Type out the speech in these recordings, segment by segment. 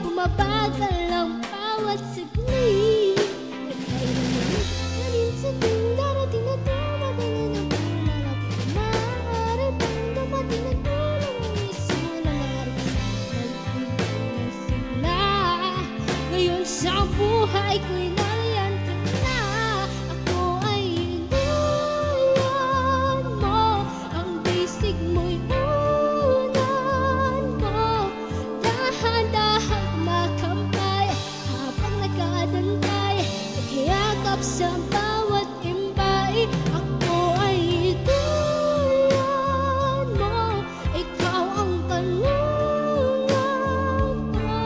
bumabagal ang bawat saglit. Na minsan ding darating na tumagalan ang pangarap ko. Maaari bang dumating na tulong ang isang nangarap sa simula. Ngayon sa buhay ko'y nariyan ka na. Ako ay inulan mo. Ang bisig mo'y unan mo. Dahan-dahang makampay habang nakadantay, naghiyakap sa bawat imbay. Ako ay inulan mo. Ikaw ang tanungan ko.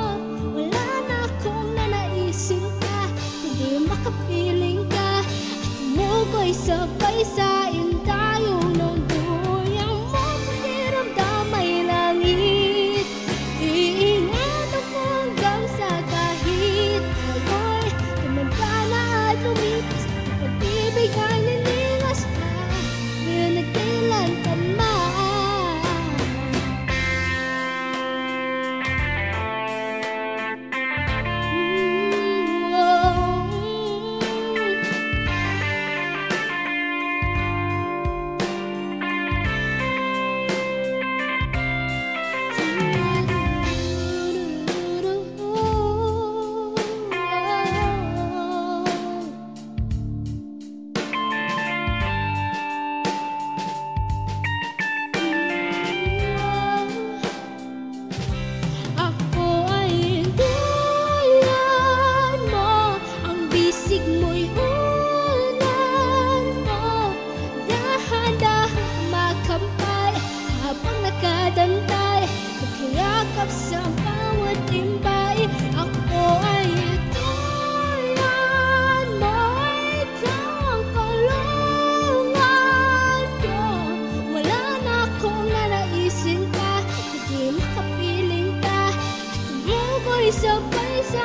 Wala na akong nanaisin ka, kundi makapiling ka. At tumukoy sabay sa intayong ng tuyang mo. Pakiramdam ay langit. Iingatan ko hanggang sa kahit ako'y tumanda na at lumipas. Pag-ibig ay nilingas pa, ngayon nagdilan ka man. Ako ay inulan mo. Ang bisig mo'y unan mo. Dahan-dahang makampay habang nakadantay, naghiyakap sa bawat imbay. Ako ay itulan mo. Ikaw ang kulungan ko. Wala na akong nanaisin ka, kundi makapiling ka. At tumukoy sabay sa